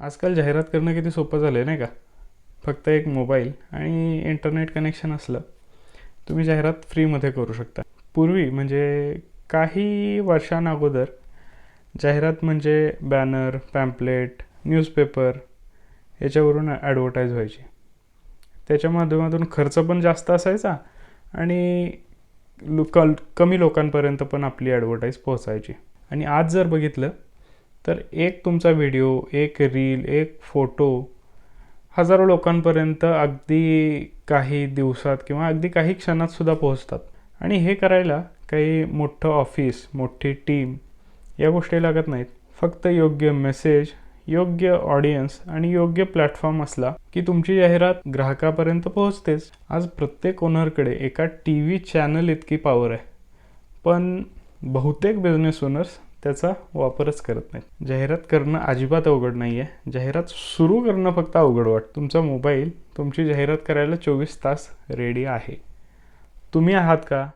आजकाल जाहिरात करणं किती सोपं झालं आहे नाही का? फक्त एक मोबाईल आणि इंटरनेट कनेक्शन असलं, तुम्ही जाहिरात फ्रीमध्ये करू शकता. पूर्वी म्हणजे काही वर्षांअगोदर जाहिरात म्हणजे बॅनर, पॅम्पलेट, न्यूजपेपर याच्यावरून ॲडव्हर्टाईज व्हायची. त्याच्या माध्यमातून खर्च पण जास्त असायचा आणि कमी लोकांपर्यंत पण आपली ॲडव्हर्टाईज पोहोचायची. आणि आज जर बघितलं तर एक तुमचा व्हिडिओ, एक रील, एक फोटो हजारो लोकांपर्यंत अगदी काही दिवसात किंवा अगदी काही क्षणात सुद्धा पोहोचतात. आणि हे करायला काही मोठं ऑफिस, मोठी टीम या गोष्टी लागत नाहीत. फक्त योग्य मेसेज, योग्य ऑडियन्स आणि योग्य प्लॅटफॉर्म असला की तुमची जाहिरात ग्राहकापर्यंत पोहोचतेच. आज प्रत्येक ओनरकडे एका TV चॅनल इतकी पॉवर आहे, पण बहुतेक बिझनेस ओनर्स त्याचा वापरच करत नाहीत. जाहिरात करणं अजिबात अवघड नाही आहे. जाहिरात सुरू करणं फक्त अवघड वाटतं. तुमचा मोबाईल तुमची जाहिरात करायला 24 तास रेडी आहे. तुम्ही आहात का?